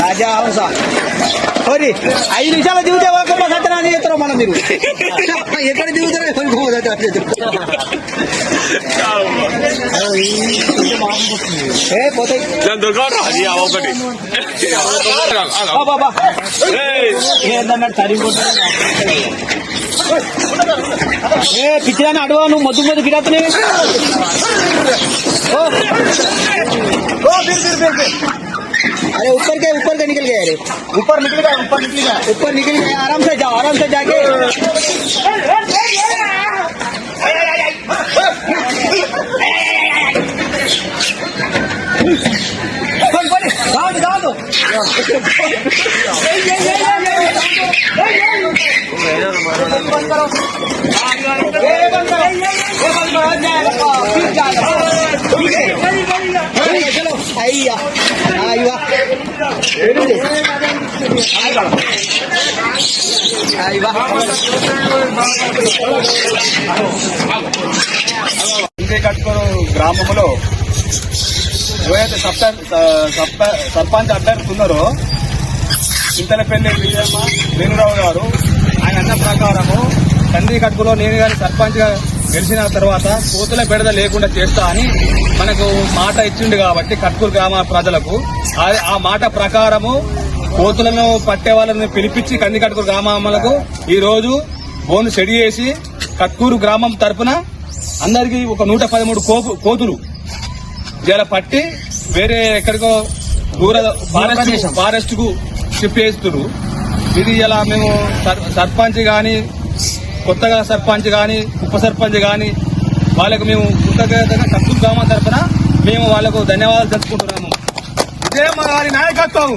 రాజా హంస 5 నిమిషాలు దిగుతే ఒక సత్యనారాయణ చేస్తారు మనం. మీరు ఎక్కడ దిగుతారో పోతాయి. పిచ్చిదాన్ని అడవా నువ్వు మొద్దు మొద్దు గిరాతనే. अरे ऊपर के निकल गए. अरे ऊपर निकल गए. आराम से जाके दो. चलो आइया కట్కూరు గ్రామంలో ఏవైతే సర్పంచ్ అభ్యర్థి ఉన్నారో చింతలపల్లి విజయమ్మ వేణురావు గారు ఆయన అన్న ప్రకారము కట్కూరులో నేను కానీ సర్పంచ్ గా గెలిచిన తర్వాత కోతుల బెడద లేకుండా చేస్తా అని మనకు మాట ఇచ్చిండు కాబట్టి కట్కూరు గ్రామ ప్రజలకు ఆ మాట ప్రకారము కోతులను పట్టే వాళ్ళని పిలిపించి కట్కూరు గ్రామాలకు ఈ రోజు బోను సెడి చేసి కట్కూరు గ్రామం తరఫున అందరికీ ఒక 113 కోతులు ఇలా పట్టి వేరే ఎక్కడికో దూర ఫారెస్ట్ కు షిఫ్ట్ చేస్తున్నారు. ఇది ఇలా మేము సర్పంచ్ గాని కొత్తగా సర్పంచ్ గాని ఉప సర్పంచ్ గాని వాళ్ళకు మేము కృతజ్ఞతగా కట్కూరు గ్రామం తరఫున మేము వాళ్ళకు ధన్యవాదాలు తెలుపుకుంటున్నాము. విజయమ్మ గారి నాయకత్వం.